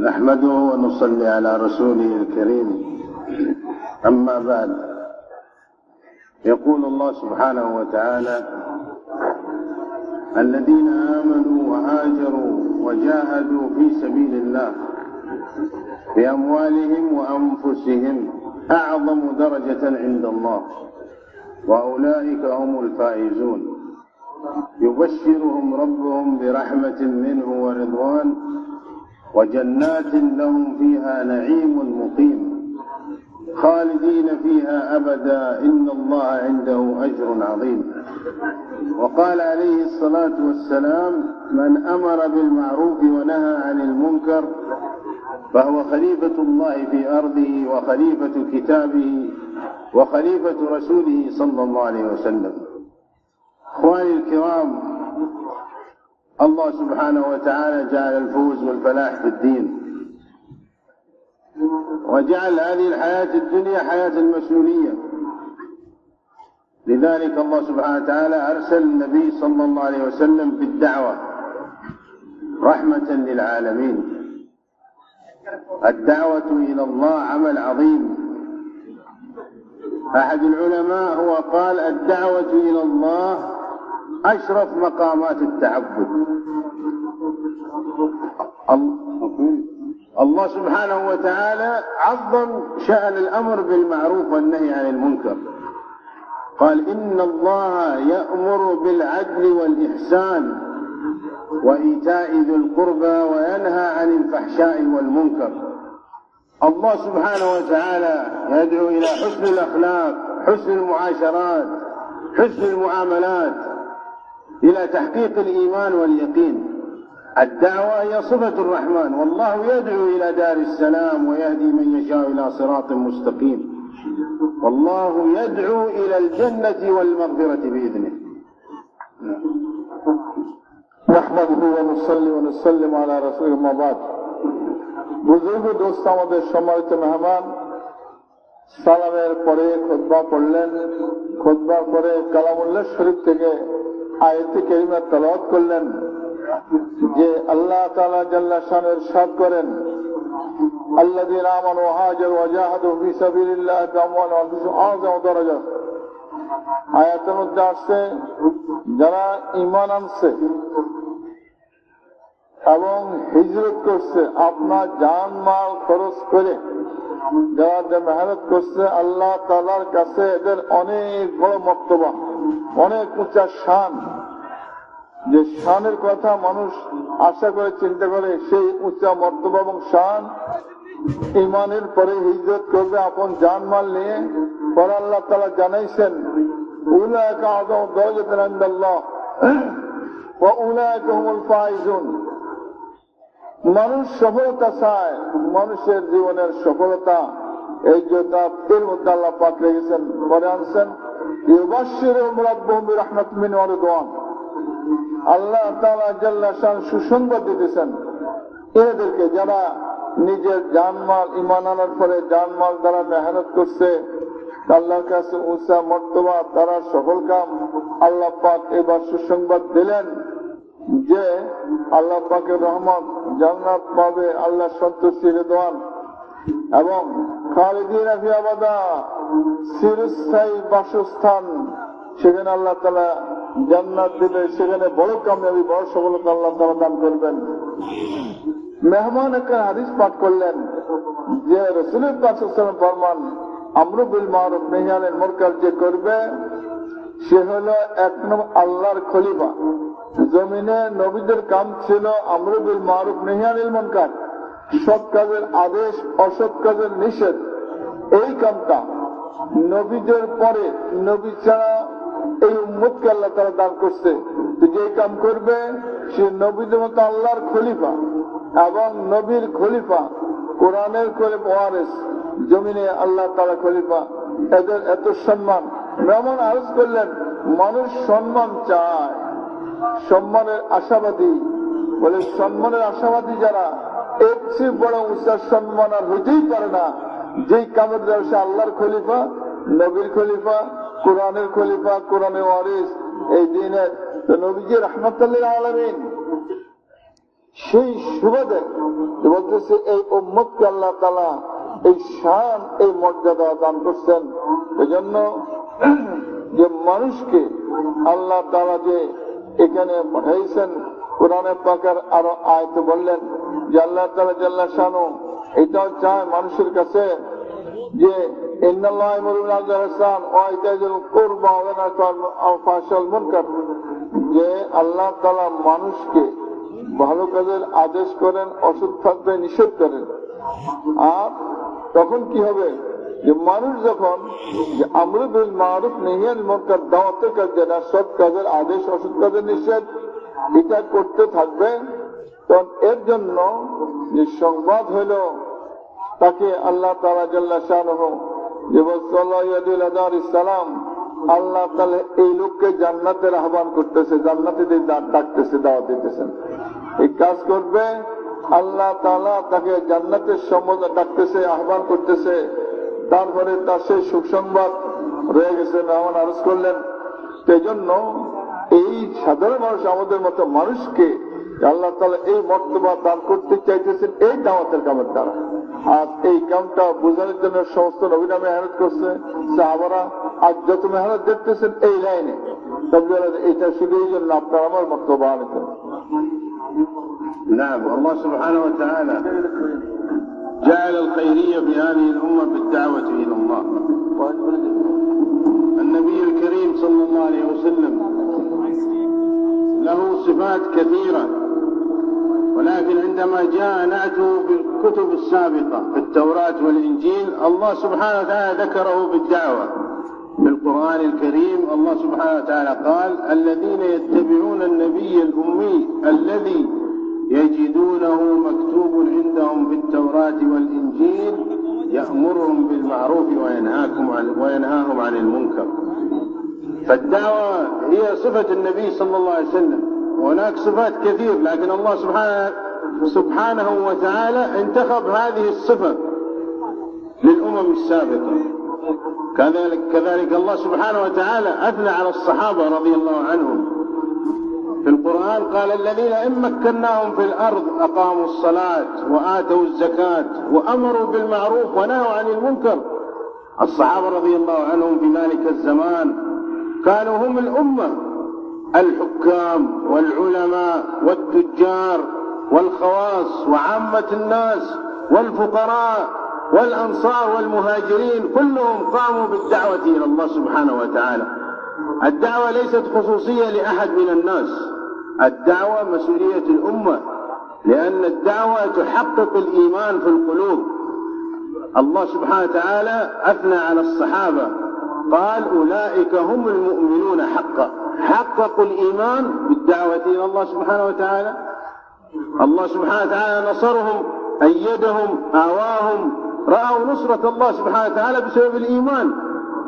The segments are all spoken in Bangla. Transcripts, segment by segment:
نحمده ونصلي على رسوله الكريم. أما بعد، يقول الله سبحانه وتعالى: الذين آمنوا وهاجروا وجاهدوا في سبيل الله بأموالهم وأنفسهم أعظم درجة عند الله وأولئك هم الفائزون، يبشرهم ربهم برحمة منه ورضوان وجنات لهم فيها نعيم مقيم خالدين فيها أبدا إن الله عنده أجر عظيم. وقال عليه الصلاة والسلام: من أمر بالمعروف ونهى عن المنكر فهو خليفة الله في أرضه وخليفة كتابه وخليفة رسوله صلى الله عليه وسلم. أخواني الكرام، الله سبحانه وتعالى جعل الفوز والفلاح في الدين، وجعل هذه الحياة الدنيا حياة المسؤولية. لذلك الله سبحانه وتعالى أرسل النبي صلى الله عليه وسلم بالدعوة رحمة للعالمين. الدعوة إلى الله عمل عظيم. أحد العلماء هو قال: الدعوة إلى الله أشرف مقامات التعبد. الله سبحانه وتعالى عظم شأن الأمر بالمعروف والنهي عن المنكر، قال: إن الله يأمر بالعدل والإحسان وإيتاء ذي القربى وينهى عن الفحشاء والمنكر. الله سبحانه وتعالى يدعو إلى حسن الأخلاق، حسن المعاشرات، حسن المعاملات، إلى تحقيق الإيمان واليقين. الدعوة هي صفة الرحمن، والله يدعو إلى دار السلام ويهدي من يشاء إلى صراط مستقيم، والله يدعو إلى الجنة والمغفرة بإذنه. نحمده ونصلي ونسلم على رسوله ما بعد। বুজুর্গ দোস্ত, আমাদের সম্মানিত মেহমান, সালামের পরে খুতবা পড়লেন। খুতবার পরে কালামুল্লাহ শরীফ থেকে আয়াতে কারিমা তেলাওয়াত করলেন যে আল্লাহ তাআলা জাল্লা শানুহু ইরশাদ করেন: আল্লাযীনা আমানু ওয়া হাজারু ওয়া জাহাদু ফি সাবিলিল্লাহি বিআমওয়ালিহিম ওয়া আনফুসিহিম আ'যামু দারাজা। আয়াতের মধ্যে আসছে, যারা ঈমান আনছে এবং হিজরত করছে, আপনার জান মাল খরচ করে যারা মেহনত করছে, আল্লাহ তাআলার কাছে এদের অনেক বড় মর্তবা, অনেক উঁচা শান। যে শানের কথা মানুষ আশা করে চিন্তা করে, সেই উঁচা মর্তবা এবং শান ঈমানের পরে হিজরত করবে আপন জান মাল নিয়ে। পরে আল্লাহ তাআলা জানাইছেন: উলাইকা আ'যামু দারাজাতান ইনদাল্লাহ ওয়া উলাইকা হুমুল ফাইজুন। মানুষ সফলতা চায়, মানুষের জীবনের সফলতা এই যে এর মধ্যে আল্লাহ পাক রেখেছেন। পরে আনছেন: ইউবাশশিরুহুম রাব্বুহুম বিরাহমাতিন মিনহু ওয়া রিদওয়ান। আল্লাহ তাআলা জাল্লা শানুহু সুসংবাদ দিতেছেন এদেরকে, যারা নিজের জানমাল ঈমান আনার পরে জানমাল দ্বারা মেহনত করছে, আল্লাহর কাছে উঁচা মর্তবা, তারা সফল কাম। আল্লাহ পাক এবার সুসংবাদ দিলেন যে আল্লাহ পাকের রহমত, জান্নাত পাবে, আল্লাহ সন্তুষ্টি, রিদওয়ান এবং খালিদিনা ফিহা আবাদা, চিরস্থায়ী বাসস্থান। সেখানে আল্লাহ তাআলা জান্নাত দিবে, সেখানে বড় কামিয়াবি, বড় সফলতা আল্লাহ তাআলা দান করবেন। মেহমান একটা হাদিস পাঠ করলেন যে রাসূল পাক সাল্লাল্লাহু আলাইহি ওয়াসাল্লাম ফরমান: আমরু বিল মারুফ নাহি আনিল মুনকার যে করবে, সে হলো এক নম্বর আল্লাহর খলিফা। জমিনে নবীদের কাম ছিল আমরু বিল মারুফ নাহি আনিল মুনকার, সৎ কাজের আদেশ, অসৎ কাজের নিষেধ। এই কামটা নবীদের পরে, নবী ছাড়া এই উম্মতকে আল্লাহ তাআলা দান করছে। যে কাম করবে সে নবীদের মতো আল্লাহর খলিফা এবং নবীর খলিফা, কোরআনের খলিফা, ওয়ারিস। জমিনে আল্লাহ তাআলা খলিফা, এদের এত সম্মান। মেহমান আরজ করলেন, মানুষ সম্মান চায়, সম্মানের আশাবাদী। বলে সম্মানের আশাবাদী যারা, এর চেয়ে বড় উঁচা সম্মান আর হইতেই পারে না। যেই কামের দ্বারা সে আল্লাহর খলিফা, নবীর খলিফা, কোরআনের খলিফা, কোরআনের ওয়ারিস, এই দিনের নবীজি রাহমাতুল লিল আলামিন সেই সুবাদে বলতেছে এই উম্মতকে আল্লাহ তাআলা এই শান এই মর্যাদা দান করছেন। এজন্য যে মানুষকে আল্লাহ তাআলা যে এখানে পাঠাইছেন, কোরআনে পাকের আরো আয়াতে বললেন যে আল্লাহ তাআলা জাল্লা শানু এটাও চায় মানুষের কাছে যে ইন্নাল্লাহা ইয়া'মুরু বিল আদলি ওয়াল ইহসান ওয়া ইতাইযিল কুরবা ওয়া ইয়ানহা আনিল ফাহশাই ওয়াল মুনকার, যে আল্লাহ তাআলা মানুষকে ভালো কাজের আদেশ করেন, অসৎ থাকতে নিষেধ করেন। আর তখন কি হবে যে মানুষ যখন যে আমরু বিল মারুফ নাহি আনিল মুনকার দাওয়াতের কাজ, যেটা সৎ কাজের আদেশ অসৎ কাজের নিষেধ, এটা করতে থাকবে, তখন এর জন্য যে সংবাদ হইল তাকে আল্লাহ তাআলা জাল্লা শানুহু যে সালাম আল্লাহ তাআলা এই লোককে জান্নাতের আহ্বান করতেছে, জান্নাতে ডাকতেছে, দাওয়াত দিতেছেন। এই কাজ করবে আল্লাহ তাআলা তাকে জান্নাতের সম্বন্ধে ডাকতেছে, আহ্বান করতেছে। তারপরে তার সেই সুসংবাদ রয়ে গেছে, মেহমান আরজ করলেন। সেই জন্য এই সাধারণ মানুষ আমাদের মতো মানুষকে আল্লাহ তাআলা এই মর্তবা দান করতে চাইতেছেন এই দাওয়াতের কামের দ্বারা। আর এই কামটা বোঝানোর জন্য সমস্ত নবীরা মেহনত করছে, সাহাবারা আজ যত মেহনত দেখতেছেন এই লাইনে, তবে এটা শুধু এই জন্য আপনার আমার মর্তবা আনেছেন। نعم، الله سبحانه وتعالى جعل الخيرية في هذه الأمة بالدعوة إلى الله. النبي الكريم صلى الله عليه وسلم له صفات كثيرة، ولكن عندما جاء نعته في الكتب السابقة في التوراة والإنجيل الله سبحانه وتعالى ذكره بالدعوة. في القرآن الكريم الله سبحانه وتعالى قال الذين يتبعون النبي الأمي الذي يجدونه مكتوب عندهم في التوراة والإنجيل يأمرهم بالمعروف وينهاهم عن المنكر. فالدعوة هي صفة النبي صلى الله عليه وسلم، وهناك صفات كثير، لكن الله سبحانه وتعالى انتخب هذه الصفة للأمم السابقة. كذلك الله سبحانه وتعالى أثنى على الصحابة رضي الله عنهم في القرآن، قال الذين إن مكناهم في الأرض أقاموا الصلاة وآتوا الزكاة وأمروا بالمعروف ونهوا عن المنكر. الصحابة رضي الله عنهم في ذلك الزمان كانوا هم الأمة، الحكام والعلماء والتجار والخواص وعامة الناس والفقراء والأنصار والمهاجرين، كلهم قاموا بالدعوة إلى الله سبحانه وتعالى. الدعوة ليست خصوصية لأحد من الناس، الدعوة مسؤولية الأمة، لأن الدعوة تحقق الإيمان في القلوب. الله سبحانه وتعالى أثنى على الصحابة قال أولئك هم المؤمنون حقا، حققوا الإيمان بالدعوة إلى الله سبحانه وتعالى. الله سبحانه وتعالى نصرهم، أيدهم، آواهم، رأوا نصرة الله سبحانه وتعالى بسبب الإيمان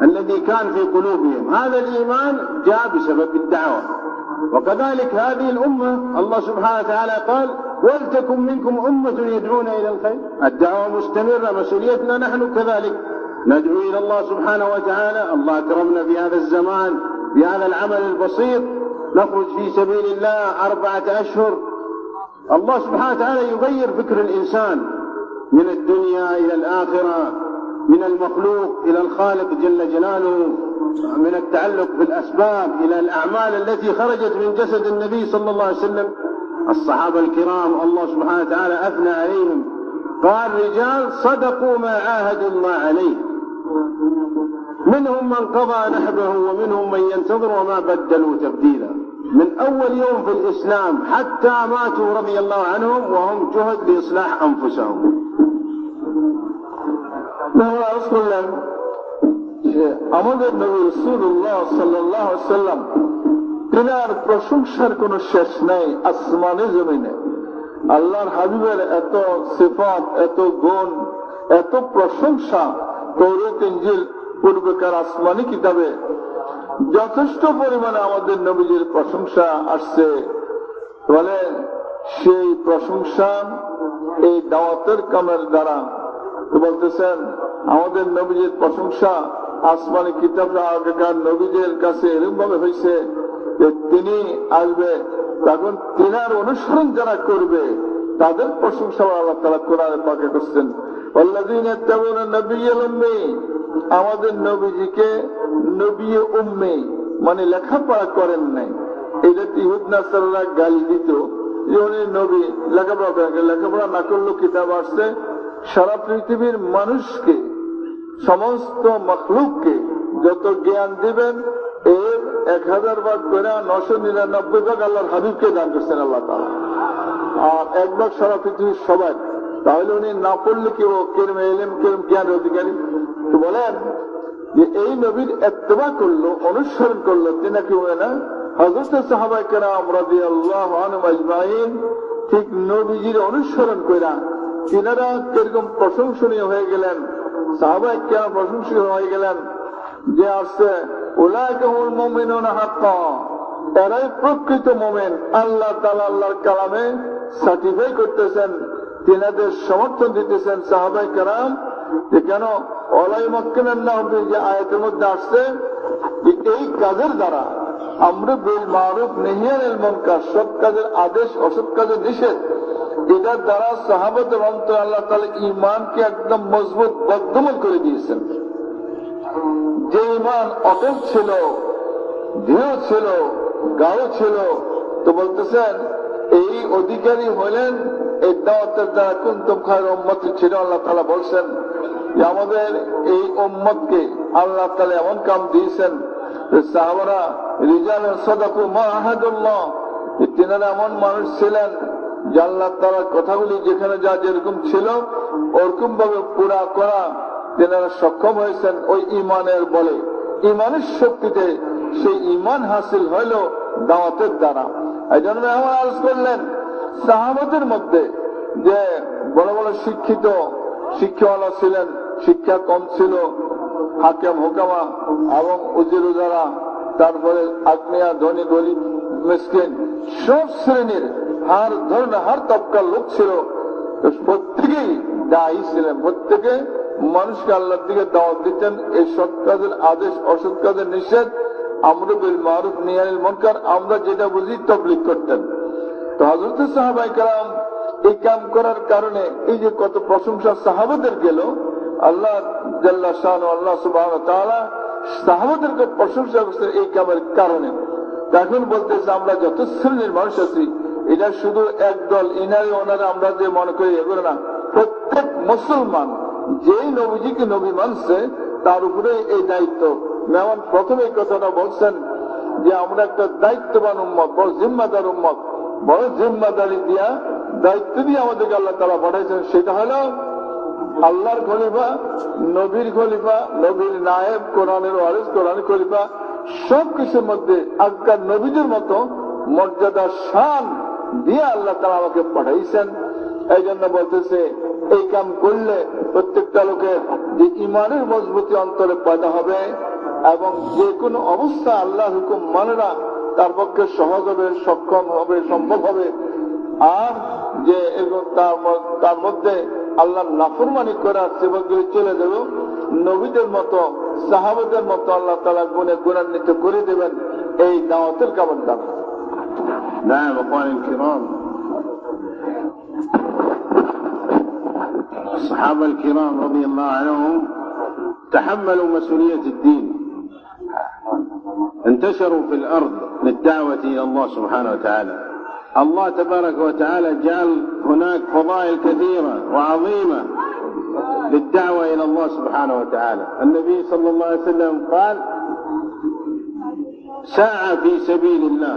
الذي كان في قلوبهم. هذا الإيمان جاء بسبب الدعوة. وكذلك هذه الأمة الله سبحانه وتعالى قال ولتكن منكم أمة يدعون إلى الخير. الدعوة مستمرة، مسؤوليتنا نحن كذلك ندعو إلى الله سبحانه وتعالى. الله أكرمنا في هذا الزمان بهذا العمل البسيط، نخرج في سبيل الله 4 أشهر، الله سبحانه وتعالى يغير فكر الإنسان من الدنيا إلى الآخرة، من المخلوق إلى الخالق جل جلاله، من التعلق بالأسباب إلى الأعمال التي خرجت من جسد النبي صلى الله عليه وسلم. الصحابة الكرام الله سبحانه وتعالى أثنى عليهم قال رجال صدقوا ما عاهدوا الله عليه، منهم من قضى نحبه ومنهم من ينتظر وما بدلوا تبديلا. من أول يوم في الإسلام حتى ماتوا رضي الله عنهم وهم جهد لإصلاح أنفسهم. আমাদের নবী রাসূলুল্লাহ সাল্লাল্লাহু আলাইহি ওয়াসাল্লাম তিনার প্রশংসার কোন শেষ নাই আসমানে জমিনে। আল্লাহর হাবিবের এত সিফাত, এত গুণ, এত প্রশংসা তাওরাত ইনজিল পূর্বেকার আসমানি কিতাবে যথেষ্ট পরিমাণে আমাদের নবীজির প্রশংসা আসছে। বলে সেই প্রশংসা এই দাওয়াতের কামের দ্বারা বলতেছেন আমাদের নবীজির প্রশংসা আসমানি কিতাবরা আগেকার নবীদের কাছে এরকম ভাবে হয়েছে যে তিনি আসবে তখন তিনার অনুসরণ যারা করবে তাদের প্রশংসা আল্লাহ তাআলা কোরআনে পাকে করছেন, ওয়াল্লাযীনা ইয়াত্তাবিউনা নাবিয়্যাল উম্মি, আমাদের নবীজিকে নবী উম্মি মানে লেখাপড়া করেন নাই। এটা ইহুদ নাসারারা গালি দিত যে উনি নবী লেখাপড়া করেন, লেখাপড়া না করলেও কিতাব আসছে সারা পৃথিবীর মানুষকে সমস্ত মখলুককে যত জ্ঞান দিবেন এর 1000 ভাগ করে 999 ভাগ আল্লাহর হাবিবকে দান করছেন আল্লাহ তাআলা, আর 1 ভাগ সারা পৃথিবীর সবাই। তাহলে উনি না পড়লে কি ও কেরমে ইলম কেরম জ্ঞানের অধিকারী? তো বলেন যে এই নবীর ইত্তেবা করলো, অনুসরণ করলো, তিনি কি হয় না হযরত সাহাবায়ে কেরাম রাদিয়াল্লাহু আনহুম আজমাইন ঠিক নবীজির অনুসরণ কইরা তিনারা কিরকম প্রশংসনীয় হয়ে গেলেন, সাহাবায়ে কেরাম প্রশংসনীয় হয়ে গেলেন যে আসছে উলাইকা হুল মুমিনুনা হাক্কা, এরাই প্রকৃত মুমিন। আল্লাহ তাআলা আল্লাহর কালামে সার্টিফাই করতেছেন, তিনাদের সমর্থন দিতেছেন সাহাবায়ে কেরাম যে কেন ওয়ালাই মাক্কানাল্লাহু যে আয়াতের মধ্যে আসছে যে এই কাজের দ্বারা আমরা বিল মারুফ নাহি আনিল মুনকার, সৎ কাজের আদেশ অসৎ কাজের নিষেধ, এটার দ্বারা সাহাবাদের অন্তরে আল্লাহ তাআলা ঈমানকে একদম মজবুত বদ্ধমূল করে দিয়েছেন। যে ঈমান অটল ছিল, দৃঢ় ছিল, গাঢ় ছিল, তো বলতেছেন এই অধিকারী হলেন এই দাওয়াতের দ্বারা কুনতুম খায়রা উম্মাতিন ছিল। আল্লাহ তাআলা বলছেন যে আমাদের এই উম্মতকে আল্লাহ তাআলা এমন কাম দিয়েছেন সাহাবারা রিজালান সাদাকু মা আহাদুল্লাহ, তিনারা এমন মানুষ ছিলেন যে আল্লাহ তাআলার কথাগুলি যেখানে যা যেরকম ছিল ওরকম ভাবে পুরা করা তিনারা সক্ষম হয়েছেন ওই ঈমানের বলে, ঈমানের শক্তিতে। সেই ঈমান হাসিল হইল দাওয়াতের দ্বারা। এই জন্য আমার আরজ করলেন সাহাবাদের মধ্যে যে বড় বড় শিক্ষিত শিক্ষাওয়ালা ছিলেন, শিক্ষা কম ছিল, হাকিম হুকামা এবং উজির উজারা, তারপরে আগ্নেয়া ধনী গরিব মিসকিন সব শ্রেণীর হার ধরনের হার তবকার লোক ছিল, প্রত্যেকেই দায়ী ছিলেন, প্রত্যেকে মানুষকে আল্লাহর দিকে দাওয়াত দিতেন। এই সৎ কাজের আদেশ অসৎ কাজের নিষেধ, আমরু বিল মারুফ নাহি আনিল মুনকার, আমরা যেটা বুঝি তাবলীগ করতেন। তো হযরত সাহাবায়ে কেরাম এই কাম করার কারণে এই যে কত প্রশংসা সাহাবাদের গেল, আল্লাহ জাল্লা শানু আল্লাহ সুবহানাহু ওয়া তাআলা সাহাবাদেরকে প্রশংসা করছেন এই কামের কারণে। এখন বলতেছে আমরা যত শ্রেণীর মানুষ আছি এটা শুধু একদল ইনারে ওনারা আমরা যে মনে করি এগুলো না, প্রত্যেক মুসলমান যেই নবীজিকে নবী মানছে তার উপরে এই দায়িত্ব। মেহমান প্রথমে এই কথাটা বলছেন যে আমরা একটা দায়িত্ববান উম্মত, বড় জিম্মাদার উম্মত, বড় জিম্মাদারি দিয়া দায়িত্ব দিয়ে আমাদেরকে আল্লাহ তাআলা পাঠাইছেন। সেটা হলো আল্লাহর খলিফা, নবীর খলিফা, নবীর নায়েব, কোরআনের ওয়ারিস, কোরআনের খলিফা, সবকিছুর মধ্যে আজকাল নবীদের মতো মর্যাদা শান দিয়ে আল্লাহ তাআলা আমাকে পাঠাইছেন। এই জন্য বলতেছে এই কাম করলে প্রত্যেকটা লোকের যে ইমানের মজবুতি অন্তরে পয়দা হবে এবং যে কোনো অবস্থা আল্লাহর হুকুম মানে না তার পক্ষে সহজ হবে, সক্ষম হবে, সম্ভব হবে। আর যে তার মধ্যে আল্লাহ নাফরমানি করার সেবকগুলি চলে যাবে, নবীদের মতো সাহাবাদের মতো আল্লাহ তাআলা গুণে গুণান্বিত করে দেবেন এই দাওয়াতের কামের দ্বারা। نعم أخواني الكرام، الصحابة الكرام رضي الله عنهم تحملوا مسؤولية الدين، انتشروا في الأرض للدعوة إلى الله سبحانه وتعالى. الله تبارك وتعالى جعل هناك فضائل كثيرة وعظيمة للدعوة إلى الله سبحانه وتعالى. النبي صلى الله عليه وسلم قال ساعة في سبيل الله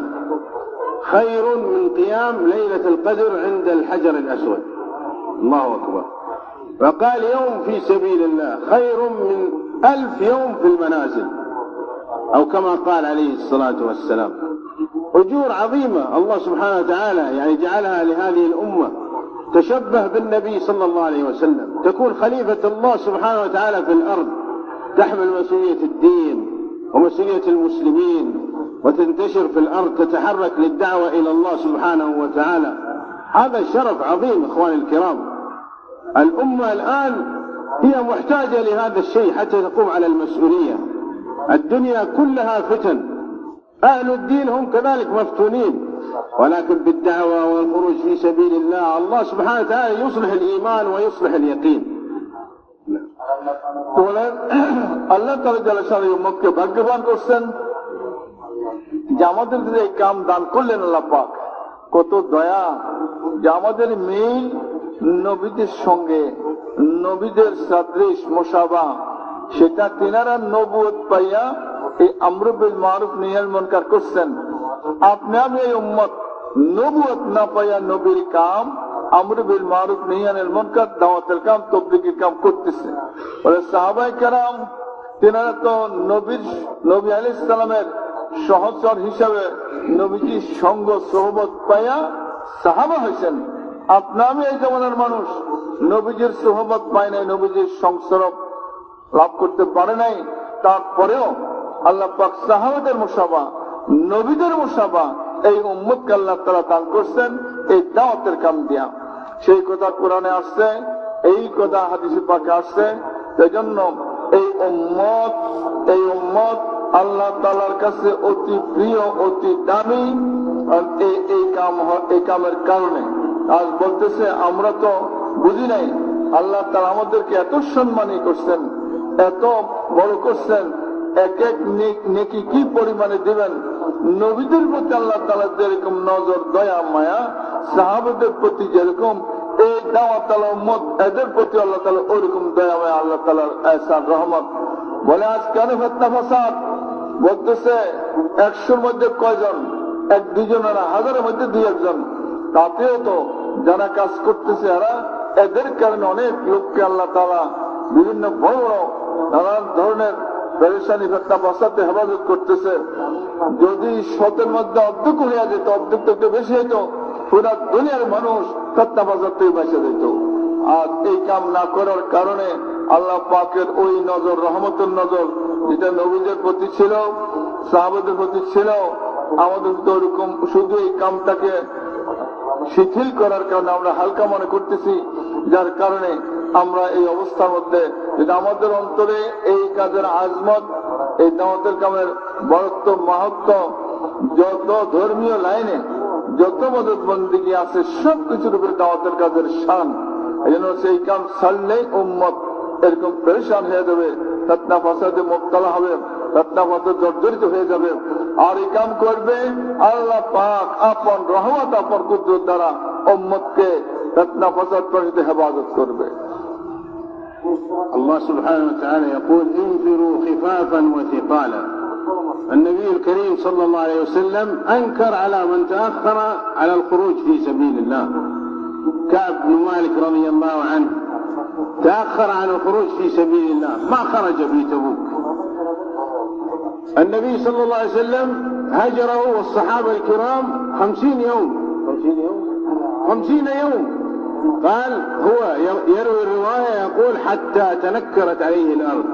خير من قيام ليلة القدر عند الحجر الأسود. الله أكبر. وقال يوم في سبيل الله خير من 1000 يوم في المنازل، أو كما قال عليه الصلاة والسلام. أجور عظيمة الله سبحانه وتعالى يعني جعلها لهذه الأمة. تشبه بالنبي صلى الله عليه وسلم، تكون خليفة الله سبحانه وتعالى في الأرض، تحمل مسؤولية الدين ومسؤولية المسلمين، وتنتشر في الأرض، تتحرك للدعوة إلى الله سبحانه وتعالى. هذا شرف عظيم إخواني الكرام. الأمة الآن هي محتاجة لهذا الشيء حتى تقوم على المسؤولية. الدنيا كلها فتن، أهل الدين هم كذلك مفتونين، ولكن بالدعوة والخروج في سبيل الله الله سبحانه وتعالى يصلح الإيمان ويصلح اليقين. বলেন আল্লাহ তাআলা জালাশানের উম্মতকে ভাগ্যবান করছেন যে আমাদের যে এই কাম দান করলেন আল্লাহ পাক, কত দয়া যে আমাদের মিল নবীদের সঙ্গে, নবীদের সাদৃশ মুসাবা, সেটা তিনারা নবুয়ত পাইয়া এই আমর বিল মারুফ নাহি মুনকার করছেন। আপনি আমি এই উম্মত নবুয়ত না পাইয়া নবীর কাম আমর বিল মারুফ নাহি মুনকার, দাওয়াতের কাম, তাবলীগের কাম করতেছে। বলে সাহাবায়ে কেরাম তিনারা তো নবী আলাইহিস সালামের সহচর হিসাবে নবীজির সঙ্গ সোহবত পাইয়া সাহাবা হয়েছেন। আপনি আমি এই জমানার মানুষ নবীজির সোহবত পায় নাই, নবীজির সংসর্গ লাভ করতে পারে নাই, তারপরেও আল্লাহ পাক সাহাবাদের মুসাবা, নবীদের মুসাবা এই উম্মতকে আল্লাহ তাআলা দান করছেন এই দাওয়াতের কাম দিয়া। সেই কথা কোরআনে আসছে, এই কথা হাদিসে পাকে আসছে। সেজন্য এই উম্মত আল্লাহ তাআলার কাছে অতি প্রিয়, অতি দামি। এই কামের কারণে আজ বলতেছে আমরা তো বুঝি নাই, আল্লাহ তাআলা আমাদেরকে এত সম্মানী করছেন, এত বড় করছেন, এক এক নেকি কি পরিমাণে দিবেন। নবীদের প্রতি আল্লাহ তাআলা যেরকম নজর, দয়া, মায়া, সাহাবাদের প্রতি যেরকম, এই দাওয়াত উম্মত এদের প্রতি আল্লাহ তাআলা ওইরকম দয়া, মায়া, আল্লাহ তাআলার এহসান, রহমত। বলে আজ কেন ফিতনা ফাসাদ? বলতেছে 100-র মধ্যে কয়জন? 1-2 জন, 1000-এর মধ্যে 2-1 তাতেও তো যারা কাজ করতেছে এদের কারণে অনেক লোককে আল্লাহ তাআলা বিভিন্ন বড় বড় নানান ধরনের পেরেশানি, ফিতনা ফাসাদে হেফাজত করতেছে। যদি 100-এর মধ্যে অর্ধেক হইয়া যেত, অর্ধেক থেকে বেশি হইতো, পুরা দুনিয়ার মানুষ ফিতনা ফাসাদ থেকে বেঁচে যেত। আর এই কাম না করার কারণে আল্লাহ পাকের ওই নজর, রহমতের নজর যেটা নবীদের প্রতি ছিল, সাহাবাদের প্রতি ছিল, আমাদের তো ওরকম শুধু এই কামটাকে শিথিল করার কারণে আমরা হালকা মনে করতেছি, যার কারণে আমরা এই অবস্থার মধ্যে। যদি আমাদের অন্তরে এই কাজের আজমত, এই দাওয়াতের কামের বড়ত্ব, মাহাত্ম্য, যত ধর্মীয় লাইনে যত মদত বন্দিগি আছে সব কিছুর উপরে দাওয়াতের কাজের শান, এই জন্য সেই কাম ছাড়লেই উম্মত এরকম পরেশান হয়ে যাবে, ফিতনা ফাসাদে মুবতালা হবে, ফিতনা ফাসাদ জর্জরিত হয়ে যাবে। আর এই কাম করবে আল্লাহ পাক আপন রহমত, আপন কুদরত দ্বারা উম্মতকে ফিতনা ফাসাদ থেকে হেফাজত করবে। الله سبحانه وتعالى يقول انفروا خفافا وثقالا. النبي الكريم صلى الله عليه وسلم أنكر على من تأخر على الخروج في سبيل الله. كعب بن مالك رضي الله عنه تأخر عن الخروج في سبيل الله، ما خرج في تبوك. النبي صلى الله عليه وسلم هجره والصحابة الكرام 50 يوم. 50 يوم. قال هو يروي الرواية يقول حتى تنكرت عليه الأرض،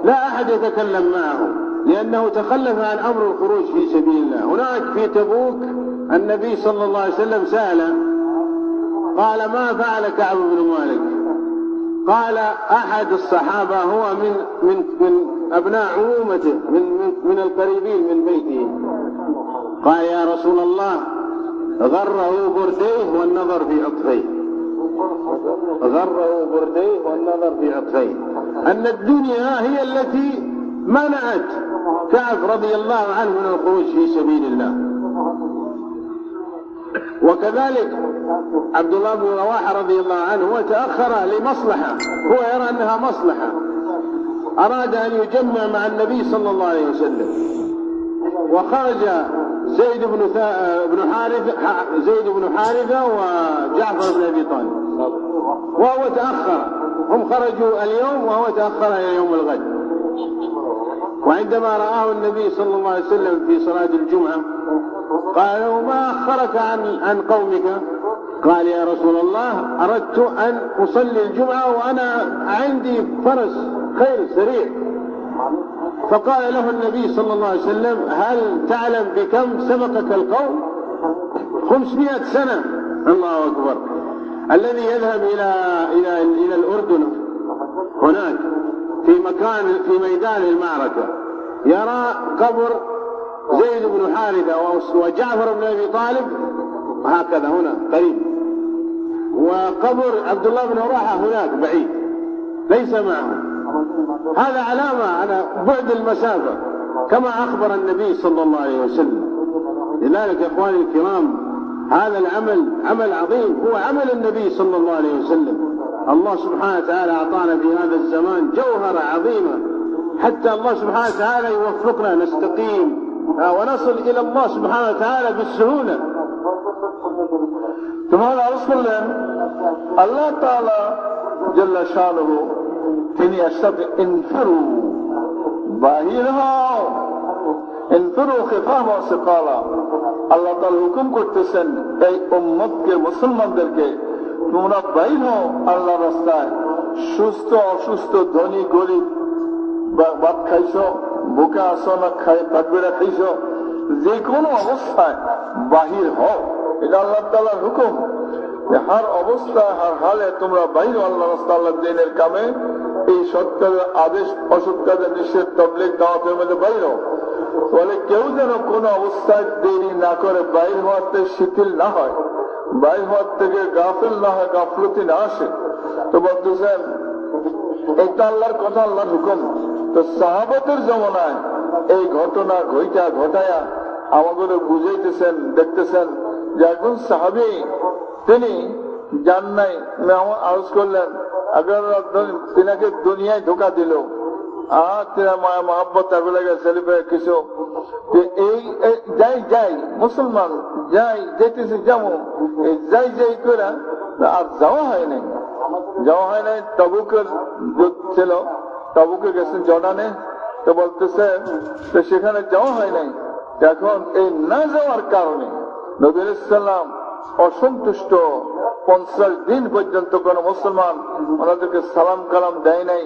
لا أحد يتكلم معه لأنه تخلف عن أمر الخروج في سبيل الله. هناك في تبوك النبي صلى الله عليه وسلم سأله قال ما فعل كعب بن مالك؟ قال أحد الصحابة هو من أبناء عمومته، من القريبين من بيته. قال يا رسول الله غره برديه والنظر في عطفيه، غره برديه والنظر في عطفيه، أن الدنيا هي التي منعت كعب رضي الله عنه من الخروج في سبيل الله. وكذلك عبد الله بن رواحة رضي الله عنه هو تأخر لمصلحة، هو يرى أنها مصلحة، أراد أن يجمع مع النبي صلى الله عليه وسلم، وخرج زيد بن حارثة وجعفر بن أبي طالب، وهو تأخر. هم خرجوا اليوم وهو تأخر إلى يوم الغد. وعندما رآه النبي صلى الله عليه وسلم في صلاة الجمعة قال له ما أخرك عن قومك؟ قال يا رسول الله أردت أن أصلي الجمعة وأنا عندي فرس خيل سريع. فقال له النبي صلى الله عليه وسلم هل تعلم بكم سبقك القوم؟ 500 سنة. الله أكبر. الذي يذهب إلى الأردن هناك في ميدان المعركة يرى قبر زيد بن حارثة وجعفر بن أبي طالب، وهكذا هنا قريب. وقبر عبد الله بن رواحة هناك بعيد ليس معه. هذا علامة على بعد المسافة كما أخبر النبي صلى الله عليه وسلم. لذلك يا إخواني الكرام هذا العمل عمل عظيم، هو عمل النبي صلى الله عليه وسلم. الله سبحانه وتعالى أعطانا في هذا الزمان جوهرة عظيمة، حتى الله سبحانه وتعالى يوفقنا نستقيم ونصل إلى الله سبحانه وتعالى بالسهولة. তোমার আরজ করলেন আল্লাহ তাআলা জাল্লা শানুহু তিনি আশরাফ ইনফিরু, বাহির হও, ইনফিরু খিফাফ ওয়া সিকালা। আল্লাহ তাআলা হুকুম করতেছেন এই উম্মতকে, মুসলমানদেরকে, তোমরা বাইর হও আল্লাহর রাস্তায়। সুস্থ অসুস্থ, ধনী গরিব, ভাত খাইছো, ভুকা আসো না খাই তাকবীরা খাইছো, যে কোনো অবস্থায় বাহির হও। এটা আল্লাহ তাআলার হুকুম। হার অবস্থায় হার হালে তোমরা বাইর হও আল্লাহর রাস্তায়, আল্লাহর দ্বীনের কামে। এই সৎ কাজের আদেশ, অসৎ কাজের নিষেধ, তাবলীগ দাওয়াতের মধ্যে বাইর হও। বলে কেউ যেন কোন অবস্থায় দেরি না করে, বাইর হওয়াতে শিথিল না হয়, বাইর হওয়ার থেকে গাফিল না হয়, গাফলতি না আসে। তো বলতেছেন এটা আল্লাহর কথা, আল্লাহর হুকুম। তো সাহাবাতের জমানায় এই ঘটনা ঘটায়া আমাদের বুঝাইতেছেন, দেখতেছেন যে একজন সাহাবী তিনি জান নাই, আরজ করলেন আগার তিনাকে দুনিয়ায় ধোকা দিল, আর তিনা মায়া মহাব্বত লাগে সেলিফে কিছু যাই মুসলমান যাই যেতেছি যেমন যাই করে আর যাওয়া হয় নাই। তবুকের যুদ্ধ ছিল, তবুকে গেছেন জর্ডানে। তো বলতেছে সেখানে যাওয়া হয় নাই। এখন এই না যাওয়ার কারণে নবী আলাইহিস সালাম অসন্তুষ্ট। 50 দিন পর্যন্ত কোন মুসলমান ওনাদেরকে সালাম কালাম দেয় নাই,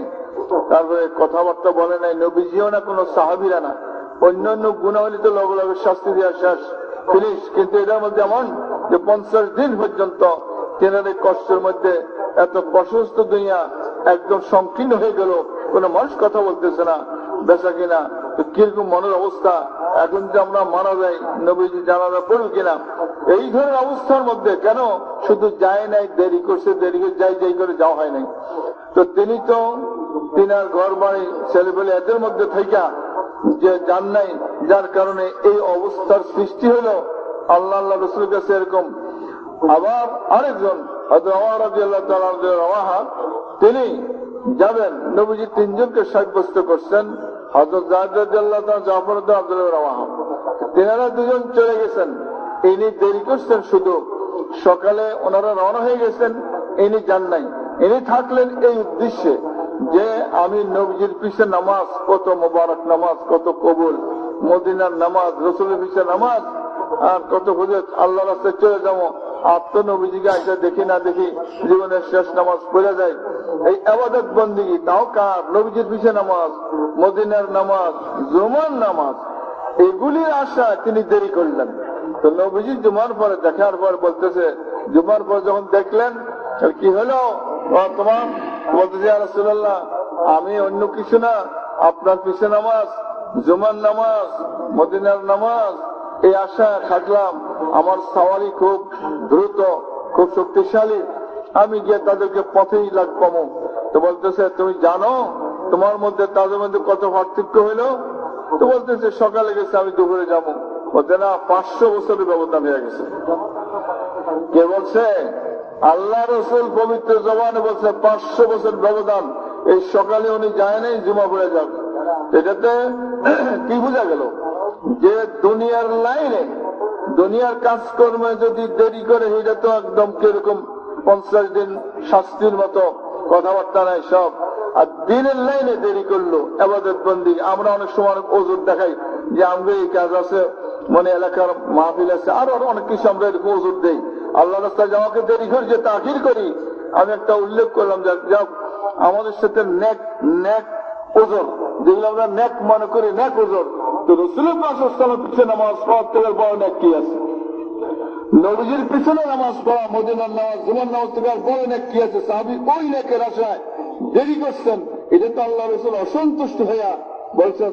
তারপরে কথাবার্তা বলে নাই। নবীজিও না, কোন সাহাবীরা না। অন্যান্য গুণাবলী তো লগে লগে শাস্তি দেওয়া শেষ, ফিনিশ। কিন্তু এটার মধ্যে এমন যে 50 দিন পর্যন্ত তেনার এই কষ্টের মধ্যে এত প্রশস্ত দুনিয়া একদম সংকীর্ণ হয়ে গেল, কোন মানুষ কথা বলতেছে না, বেচা কিনা। তো কিরকম মনের অবস্থা, এখন যে আমরা মারা যাই, নবীজি জানাজা পড়ব কিনা, এই ধরনের অবস্থার মধ্যে কেন শুধু যায় নাই, দেরি করছে, যাই করে যাওয়া হয় নাই। তো তিনি তো তিনার ঘর বাড়ি ছেলেপেলে এদের মধ্যে থাইকা যে যান নাই, যার কারণে এই অবস্থার সৃষ্টি হলো। আল্লাহ রাসূলের কাছে এরকম। আবার আরেকজন তিনি যাবেন, নবীজি 3 জনকে সাব্যস্ত করছেন, হযরত যায়েদ রাদিয়াল্লাহু তাআলা, জাফর আব্দুল্লাহ রাওয়াহা। তিনারা 2 জন চলে গেছেন, ইনি দেরি করছেন। শুধু সকালে ওনারা রওনা হয়ে গেছেন, ইনি যান নাই। ইনি থাকলেন এই উদ্দেশ্যে যে আমি নবীজির পিছে নামাজ, কত মোবারক নামাজ, কত কবুল, মদিনার নামাজ, রাসূলের পিছে নামাজ, আর কত ফজিলত, আল্লাহ রাস্তায় চলে যাবো। আর তো নবীজিকে আইসা দেখি না দেখি জীবনের শেষ নামাজ পড়ে যায়। এই ইবাদত বন্দেগী তাও কার? নবীজির পিছে নামাজ, মদিনার নামাজ, জুমার নামাজ, এগুলির আশা তিনি দেরি করলেন। তো নবীজি জুমার পরে দেখার পর বলতেছে, জুমার পর যখন দেখলেন কি হলো তোমার, বলতেছে ইয়া রাসূলুল্লাহ আমি অন্য কিছু না, আপনার পিছে নামাজ, জুমার নামাজ, মদিনার নামাজ, এই আশা থাকলাম। আমার সাওয়ারি খুব দ্রুত, খুব শক্তিশালী, আমি গিয়ে তাদেরকে পথেই পাবো। তো বলতেছে তুমি জানো তোমার মধ্যে তাদের মধ্যে কত পার্থক্য হইলো? তো বলতেছে সকালে গেছে, আমি দুপুরে যাবো। বলতে না, 500 বছরের ব্যবধান হয়ে গেছে। কে বলছে? আল্লাহ রাসূল পবিত্র জবানে বলছে 500 বছর ব্যবধান। এই সকালে উনি যায় নাই, জুমা পড়ে যাবে। এটাতে কি বোঝা গেল? যে দুনিয়ার লাইনে, দুনিয়ার কাজকর্মে যদি দেরি করে, এটা তো একদম কিরকম 50 দিন শাস্তির মতো, কথাবার্তা নাই সব। আর দিনের লাইনে দেরি করলো ইবাদত বন্দেগী। আমরা অনেক সময় ওজুর দেখাই যে আমরা এই কাজ আছে, মানে এলাকার মাহফিল আছে, আরো অনেক কিছু আমরা এরকম ওজুর দেই। আল্লাহ রাস্তায় যাওয়াকে দেরি করি, যে তাখির করি। আমি একটা উল্লেখ করলাম যে আমাদের সাথে নেক ওজোর, যেগুলো আমরা নেক মনে করি, নেক ওজোর। তো রাসূলের পাঁচ ওয়াক্ত পিছনে নামাজ পড়ার থেকে বড় নেক কি আছে? নবীজির পিছনে নামাজ পড়া, মদিনার নামাজ, জুমার নামাজ থেকে আর বড় নেক কি আছে? সাহাবী ওই নেকের আশায় দেরি করছেন। এটা তো আল্লাহ রাসূল অসন্তুষ্ট হইয়া বলছেন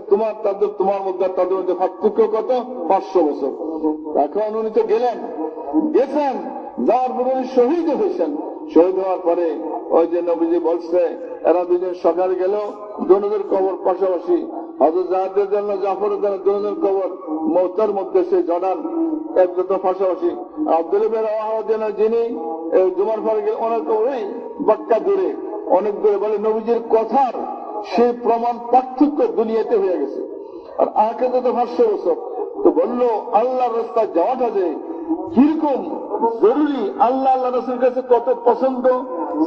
তোমার মধ্যে তাদের মধ্যে পার্থক্য কত? 500 বছর। এখন উনি তো গেছেন, যাওয়ার পরে উনি শহীদ হয়েছেন। শহীদ হওয়ার পরে ওই যে নবীজি বলছে এরা দুজন সকালে গেল, দুজনের কবর পাশাপাশি। হযরত জাহেদের জন্য জাফরের জন্য দুজনের কবর মৌতার মধ্যে সে জড়ান একদম পাশাপাশি। আব্দুল ইবনে রাওয়াহার জন্য যিনি জুমার পরে গেলে ওনার কবর এই বাক্কা দূরে, অনেক দূরে। বলে নবীজির কথার সেই প্রমাণ পার্থক্য দুনিয়াতে হয়ে গেছে। আর আখেরাতে তো 500 বছর। তো বললো আল্লাহর রাস্তায় যাওয়াটা যে কিরকম জরুরি, আল্লাহ রাসূলের কাছে কত পছন্দ।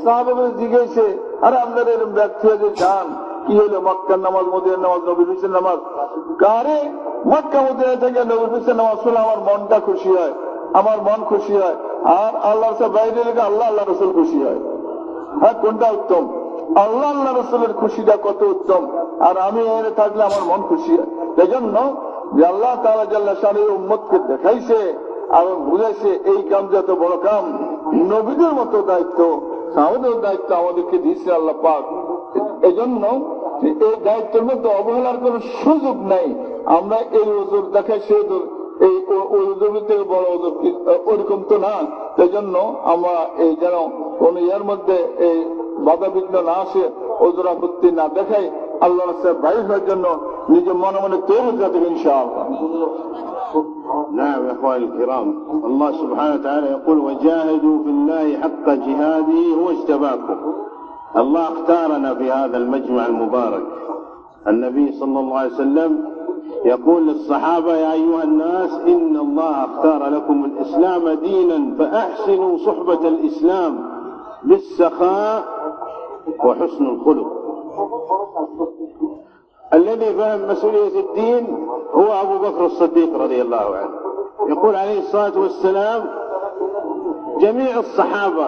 সাহাবারা জিজ্ঞেসে, আরে আপনারা এরকম ব্যক্তি যে যান, কি হলো? মক্কার নামাজ, মদিনার নামাজ, নবীর পিছনে নামাজ। কারে মক্কা মদিনা থেকে নবীর পিছনে নামাজ শুনে আমার মনটা খুশি হয়, আমার মন খুশি হয়। আর আল্লাহর সাথে বাইরে লেগে আল্লাহ রাসূল খুশি হয়। হ্যাঁ, কোনটা উত্তম? আল্লাহ রাসূলের খুশিটা কত উত্তম। আর আমি এখানে থাকলে আমার মন খুশি হয়। এই জন্য যে আল্লাহ তাআলা জাল্লা শানুহু উম্মতকে দেখাইছে এবং বুঝাইছে এই কাম যত বড় কাম, নবীদের মতো দায়িত্ব, সাহাবাদের দায়িত্ব আমাদেরকে দিয়েছে আল্লাহ পাক। এই জন্য এই দায়িত্বের মধ্যে অবহেলার কোন সুযোগ নাই। আমরা এই ওজোর দেখাই সে এই ওজোর থেকে বড় ওজোর ওরকম তো না। সেই জন্য আমরা এই যেন কোন ইয়ার মধ্যে এই বাধা বিঘ্ন না আসে, ওজোর আপত্তি না দেখাই, আল্লাহ রাস্তায় বাইর হওয়ার জন্য নিজের মনে মনে তৈরি করতে হবে ইনশাআল্লাহ। نعم يا اخواني الكرام، الله سبحانه وتعالى يقول وجاهدوا في الله حق جهاده هو اجتباكم. الله اختارنا في هذا المجمع المبارك. النبي صلى الله عليه وسلم يقول للصحابة يا أيها الناس إن الله اختار لكم الإسلام دينا فأحسنوا صحبة الإسلام بالسخاء وحسن الخلق. الذي فهم مسؤولية الدين هو أبو بكر الصديق رضي الله عنه. يقول عليه الصلاة والسلام جميع الصحابة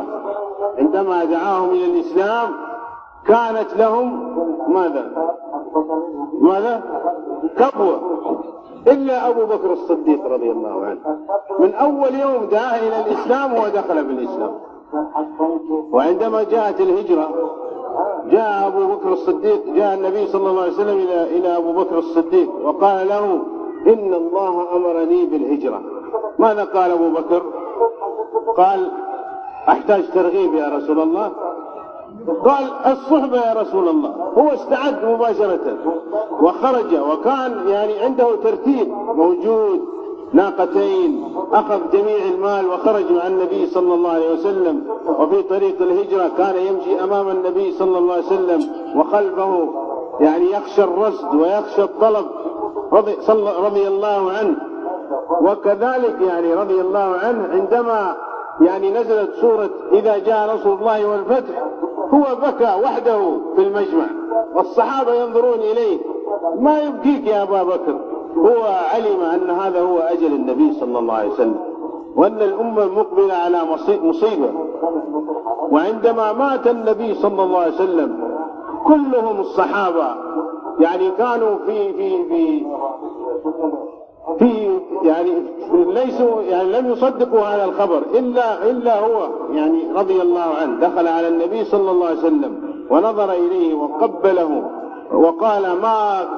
عندما دعاهم إلى الإسلام كانت لهم ماذا؟ كبوة، إلا أبو بكر الصديق رضي الله عنه. من أول يوم دعاه إلى الإسلام هو دخل في الإسلام. وعندما جاءت الهجرة جاء أبو بكر الصديق، جاء النبي صلى الله عليه وسلم إلى أبو بكر الصديق وقال له إن الله أمرني بالهجرة. ماذا قال أبو بكر؟ قال أحتاج ترغيب يا رسول الله؟ قال الصحبة يا رسول الله. هو استعد مباشرة وخرج، وكان يعني عنده ترتيب موجود، ناقتين، أخذ جميع المال وخرج مع النبي صلى الله عليه وسلم. وفي طريق الهجرة كان يمشي أمام النبي صلى الله عليه وسلم وخلفه يعني يخشى الرصد ويخشى الطلب رضي الله عنه. وكذلك يعني رضي الله عنه عندما يعني نزلت سورة إذا جاء نصر الله والفتح هو بكى وحده في المجمع والصحابة ينظرون إليه. ما يبكيك يا أبا بكر؟ هو علم أن هذا هو أجل النبي صلى الله عليه وسلم، وأن الأمة مقبلة على مصيبة. وعندما مات النبي صلى الله عليه وسلم كلهم الصحابة يعني كانوا في يعني ليسوا يعني لم يصدقوا هذا الخبر إلا هو يعني رضي الله عنه دخل على النبي صلى الله عليه وسلم ونظر إليه وقبله وقال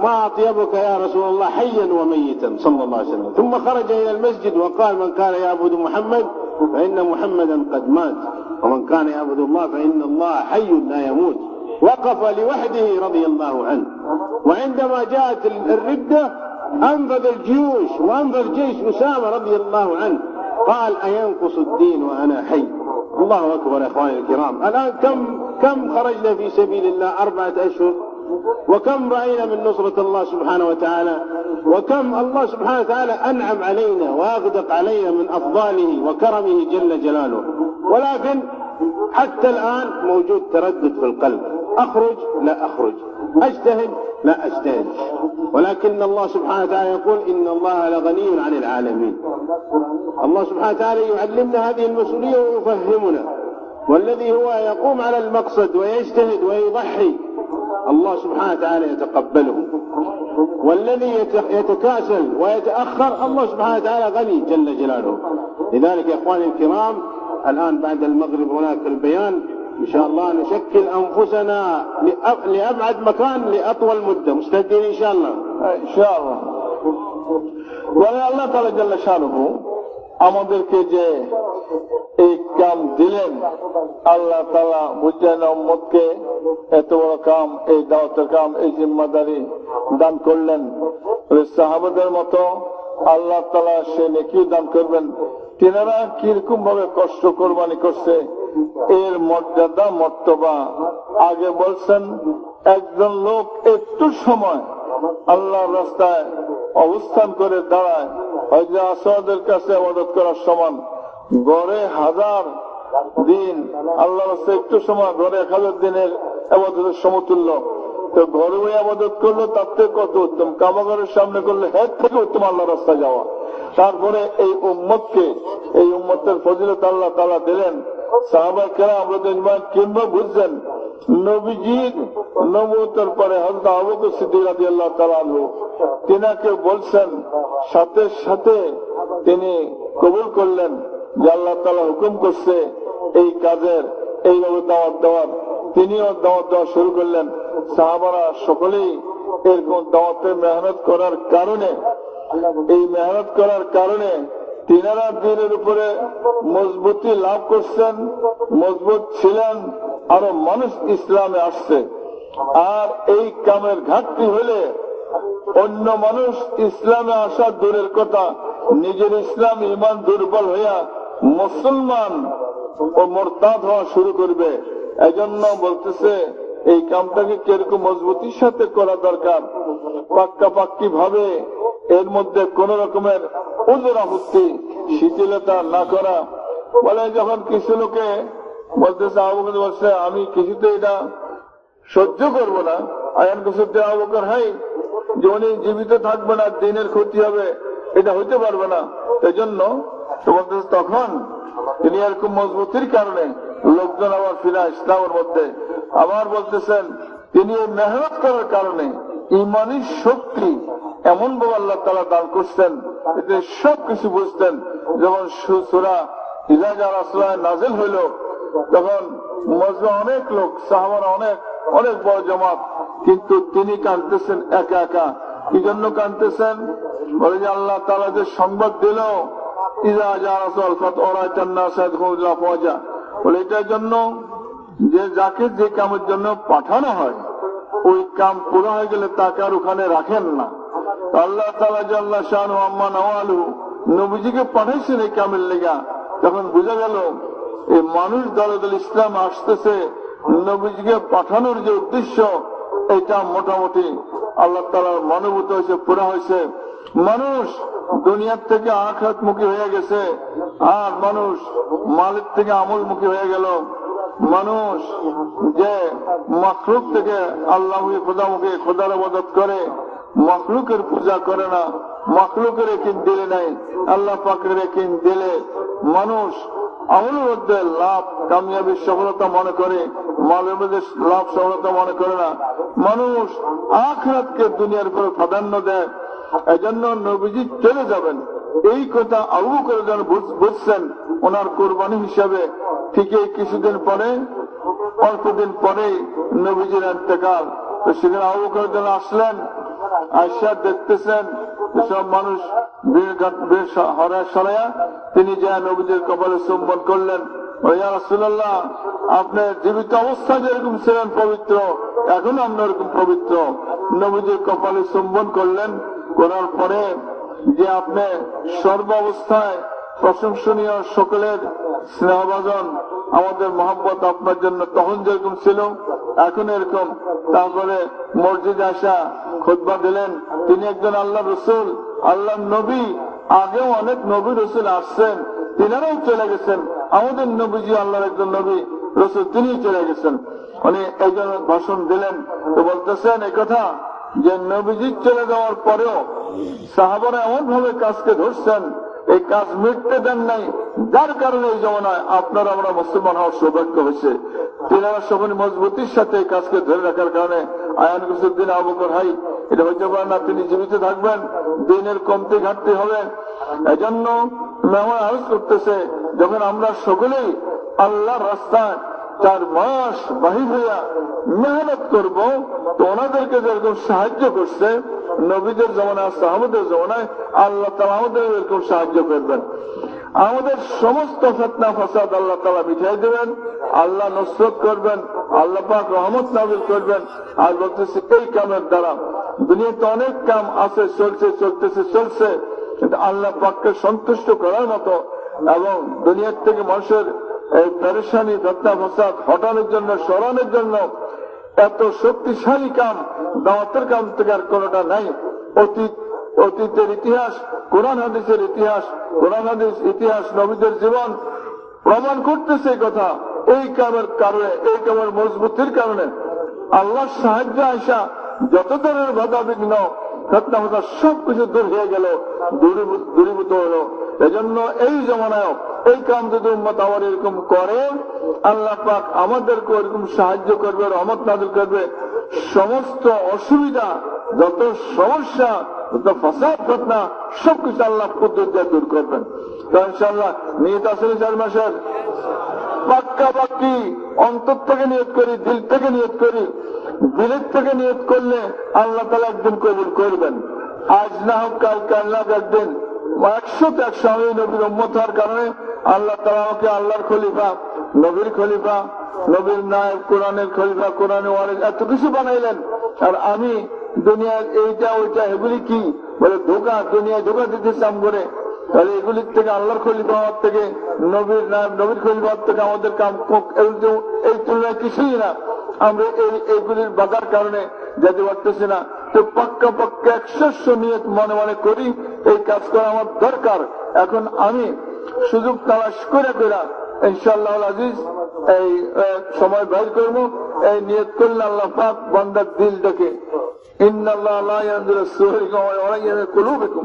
ما أطيبك يا رسول الله حيا وميتا صلى الله عليه وسلم. ثم خرج إلى المسجد وقال من كان يعبد محمد فإن محمدا قد مات، ومن كان يعبد الله فإن الله حي لا يموت. وقف لوحده رضي الله عنه. وعندما جاءت الردة أنفذ الجيوش وأنفذ جيش أسامة رضي الله عنه. قال أينقص الدين وأنا حي؟ الله أكبر يا إخواني الكرام. الآن كم خرجنا في سبيل الله 4 أشهر، وكم رأينا من نصرة الله سبحانه وتعالى، وكم الله سبحانه وتعالى أنعم علينا وأغدق علينا من أفضاله وكرمه جل جلاله. ولكن حتى الآن موجود تردد في القلب، أخرج لا أخرج، أجتهد لا أجتهد. ولكن الله سبحانه وتعالى يقول إن الله لغني عن العالمين. الله سبحانه وتعالى يعلمنا هذه المسؤولية ويفهمنا، والذي هو يقوم على المقصد ويجتهد ويضحي الله سبحانه وتعالى يتقبله، والذي يتكاسل ويتأخر الله سبحانه وتعالى غني جل جلاله. لذلك يا إخواني الكرام الآن بعد المغرب هناك البيان إن شاء الله نشكل أنفسنا لأبعد مكان لأطول مدة. مستعدين إن شاء الله؟ ইনশাআল্লাহ। বলে আল্লাহ তাআলা জাল্লা শানুহু আমাদেরকে যে এই কাম দিলেন, আল্লাহ তাআলা বুঝলেন উম্মতকে এত বড় কাম, এই দাওয়াতের কাম, এই জিম্মাদারি দান করলেন। সাহাবাদের মতো আল্লাহ তাআলা সে নেকি দান করবেন। তিনারা কিরকম ভাবে কষ্ট কোরবানি করছে, এর মর্যাদা মর্তবা আগে বলছেন। একজন লোক একটু সময় আল্লাহর রাস্তায় অবস্থান করে দাঁড়ায়, হযরত আসাদের কাছে ইবাদত করার সমান। গড়ে 1000 দিন আল্লাহর রাস্তায় একটু সময় গড়ে 1000 দিনের ইবাদতের সমতুল্য। তো ঘরে ইবাদত করলো তার থেকে কত উত্তম, কাবাঘরের সামনে করলে হেড থেকে উত্তম আল্লাহর রাস্তায় যাওয়া। তারপরে এই উম্মতকে, এই উম্মতের ফজিলত আল্লাহ তাআলা দিলেন। সাহাবায়ে কেরাম রাদিয়াল্লাহু কিংবা বুঝছেন নবীজির নবুয়তের পরে হযরত আবু বকর সিদ্দিক রাদিয়াল্লাহু তাআলা আনহু তিনাকে বলছেন, সাথে সাথে তিনি কবুল করলেন যে আল্লাহ তাআলা হুকুম করছে এই কাজের এইভাবে দাওয়াত দেওয়ার। তিনিও দাওয়াত দেওয়া শুরু করলেন। সাহাবারা সকলেই এরকম দাওয়াতে মেহনত করার কারণে, এই মেহনত করার কারণে তিনারা দিনের উপরে মজবুতি লাভ করছেন, মজবুত ছিলেন, আরো মানুষ ইসলামে আসছে। আর এই কামের ঘাটতি হলে অন্য মানুষ ইসলামে আসা দূরের কথা, নিজের ইসলাম ইমান দুর্বল হইয়া মুসলমান ও মোরতাদ হওয়া শুরু করবে। এজন্য বলতেছে এই কামটাকে কিরকম মজবুতির সাথে করা দরকার, পাক্কাপাক্কি ভাবে, এর মধ্যে কোন রকমের উযর আপত্তি শিথিলতা না করা। বলে যখন কিছু লোকে বলতেছে, আবু বকর বলছে আমি কিছুতে এটা সহ্য করব না, আয়ান কুসুদ্দিন আবু বকর হাই যে উনি জীবিত থাকবে না, দিনের ক্ষতি হবে, এটা হইতে পারবে না। এই জন্য তখন তিনি এরকম মজবুতির কারণে লোকজন আবার ফিরা ইসলামের মধ্যে। আবার বলতেছেন তিনি মেহনত করার কারণে ইমানি শক্তি এমন ভাবে আল্লাহ তাআলা দান করছেন, এতে সবকিছু বুঝতেন। যখন সূরা ইযা জা রাসূলুল্লাহ নাযিল হইল, তখন মজমা অনেক লোক, সাহাবারা অনেক বড় জামাত, কিন্তু তিনি কাঁদতেছেন একা একা। কি জন্য কাঁদতেছেন? বলে যে আল্লাহ তাআলা যে সংবাদ দিল ইযা জা রাসূল ফাতওয়ারাতান নাস ইয়াদখুলুল্লাহ ফাওয়াজা, বলে এটার জন্য যে যাকে যে কামের জন্য পাঠানো হয় ওই কাম পুরো হয়ে গেলে তাকে আর ওখানে রাখেন না। আল্লাহ তাআলা জাল্লা শানু আম্মা নওয়ালু নবীজিকে পাঠাইছেন এই কামের লেগা। তখন বোঝা গেল এই মানুষ দলে দলে ইসলাম আসতেছে, নবীজিকে পাঠানোর যে উদ্দেশ্য এটা মোটামুটি আল্লাহ তাআলার মনোভূত হয়েছে, পুরা হয়েছে। মানুষ দুনিয়ার থেকে আখিরাতমুখী হয়ে গেছে, আর মানুষ মালিক থেকে আমলমুখী হয়ে গেল। মানুষ যে মাখলুক থেকে আল্লাহকে খোদামুখী, খোদার ইবাদত করে, মাখলুকের পূজা করে না, মাখলুকের একিন দিলে নাই, আল্লাহ পাকের একিন দিলে মানুষ আমলের মধ্যে লাভ কামিয়াবি সফলতা মনে করে, মালের মধ্যে লাভ সফলতা মনে করে না। মানুষ আখিরাতকে দুনিয়ার উপর প্রাধান্য দেয়। এজন্য নবীজি চলে যাবেন এই কথা আবু বকর যেন বুঝছেন ওনার কোরবানি হিসাবে। ঠিক এই কিছুদিন পরে, অল্পদিন পরে নবীজির ইন্তেকাল। তো সেখানে আবু বকর যেন আসলেন, আয়সা দেখতেছেন সব মানুষ সরাইয়া তিনি যা নবীজির কপালে চুম্বন করলেন। ইয়া রাসূলুল্লাহ, আপনি জীবিত অবস্থায় যেরকম ছিলেন পবিত্র, এখন আপনি এরকম পবিত্র। নবীজির কপালে চুম্বন করলেন, করার পরে যে আপনি সর্ব অবস্থায় প্রশংসনীয়, সকলের স্নেহভাজন, আমাদের মহব্বত আপনার জন্য তখন যেরকম ছিল এখন এরকম। তারপরে মসজিদে আসা খুতবা দিলেন। তিনি একজন আল্লাহ রসুল, আল্লাহ নবী। আগেও অনেক নবী রসুল আসছেন, তিনারাও চলে গেছেন। আমাদের নবীজি আল্লাহর একজন নবী রসুল, তিনি চলে গেছেন। উনি একজন ভাষণ দিলেন, তো বলতেছেন একথা যে নবীজি চলে যাওয়ার পরেও সাহাবারা এমন ভাবে কাজকে ধরছেন, এই কাজ মিটতে দেন নাই, যার কারণে এই জমানায় আপনারা আমরা মুসলমান হওয়ার সৌভাগ্য হয়েছে। তিনারা সকলে মজবুতির সাথে এই কাজকে ধরে রাখার কারণে আয়ান কুসুদ্দিন আবু বকর হাই এটা হইতে পারে না, তিনি জীবিত থাকবেন, দিনের কমতি ঘাটতি হবে। এজন্য মেহমান আরজ করতেছে, যখন আমরা সকলেই আল্লাহর রাস্তায় 4 মাস বাহির হইয়া মেহনত করব, তো ওনাদেরকে যেরকম সাহায্য করছে নবীদের জমানায়, সাহাবাদের জমানায়, আল্লাহ তাআলা আমাদের এরকম সাহায্য করবেন। আমাদের সমস্ত ফিতনা ফাসাদ আল্লাহ তাআলা মিটাই দেবেন, আল্লাহ নসরত করবেন, আল্লাহ পাক রহমত নাযিল করবেন। আর বলতেছি এই কামের দ্বারা দুনিয়াতে অনেক কাম আছে, চলছে, কিন্তু আল্লাহ পাককে সন্তুষ্ট করার মতো এবং দুনিয়ার থেকে মানুষের এই পেরেশানি ফিতনা ফাসাদ হটানোর জন্য, সরানোর জন্য এত শক্তিশালী কাম দাওয়াতের কাম থেকে আর কোনটা নাই। অতীতের ইতিহাস, কোরআন হাদিসের ইতিহাস, কোরআন হাদিস ইতিহাস, নবীদের জীবন প্রমাণ করতেছে এই কথা। এই কামের কারণে, এই কামের মজবুতির কারণে আল্লাহর সাহায্য আসা যত ধরনের বাধা বিঘ্ন ফিতনা ফাসাদ সবকিছু দূর হয়ে গেল, দূরীভূত হলো। এজন্য এই জমানায় এই কাম যদি উম্মত আমার এরকম করে, আল্লাহ পাক আমাদেরকে এরকম সাহায্য করবে, রহমত নাযিল করবে। সমস্ত অসুবিধা, যত সমস্যা, যত ফাসাদ ফিতনা সবকিছু আল্লাহ কুদরত দিয়ে দূর করবেন। তো ইনশাআল্লাহ নিয়ত আছে 4 মাসের পাক্কা পাক্কি অন্তর থেকে নিয়ত করি, দিল থেকে নিয়ত করি। দিলের থেকে নিয়ত করলে আল্লাহ তাআলা একদিন কবুল করবেন। আজ না হোক কালকে, আল্লাহ একদিন 100 আমি নবীর উম্মত হওয়ার কারণে আল্লাহ তাআলা আমাকে আল্লাহর খলিফা, নবীর খলিফা, নবীর নায়েব, কোরআনের খলিফা, কোরআনের ওয়ারিস এত কিছু বানাইলেন। আর আমি দুনিয়ার এইটা ওইটা এগুলি কি বলে ধোকা, দুনিয়া ধোকা দিতে চাম করে, তাহলে এগুলির থেকে আল্লাহর খলিফা হওয়ার থেকে, নবীর নায়েব, নবীর খলিফা হওয়ার থেকে আমাদের কাম এই তুলনায় কিছুই না। আমরা এইগুলির বাধার কারণে যেতে পারতেছি না। তো পাক্কা 100 নিয়ত মনে মনে করি এই কাজ করা আমার দরকার। এখন আমি সুযোগ তালাশ করে ইনশাআল্লাহ আজিজ এই সময় বের করবো। এই নিয়ত করলে আল্লাহ পাক বান্দার দিল দেখে। ইন্নাল্লাহা লা ইয়ানজুরু সুওরিকুম ওয়া লা ইয়ানজুরু কুলুবিকুম,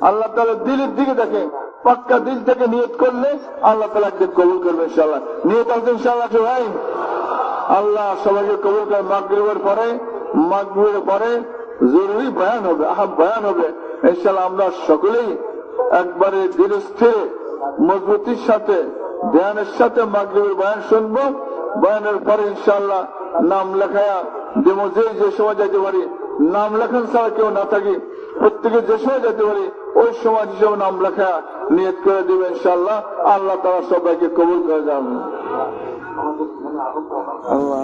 আল্লাহ তাআলা দিলের দিকে দেখে। পাক্কা দিল থেকে নিয়ত করলে আল্লাহ তাআলা একদিন কবুল করবে ইনশাআল্লাহ। নিয়ত আছে ইনশাআল্লাহ ভাই। আল্লাহ সবাইকে কবুল করে। মাগরিবের পরে জরুরি বয়ান হবে, বয়ান হবে ইনশাআল্লাহ। আমরা সকলেই একবারে ধীরে স্থিরে মজবুতির সাথে, ধ্যানের সাথে মাগরিবের বয়ান শুনবো। বয়ানের পরে ইনশাআল্লাহ নাম লেখায়া দেব, যে সময় যেতে পারি। নাম লেখান ছাড়া কেউ না থাকি, প্রত্যেকে যে সময় যেতে পারি ওই সময় হিসেবে নাম লেখা নিয়ত করে দিবে ইনশাআল্লাহ। আল্লাহ তাআলা সবাইকে কবুল করে যান। আল্লাহ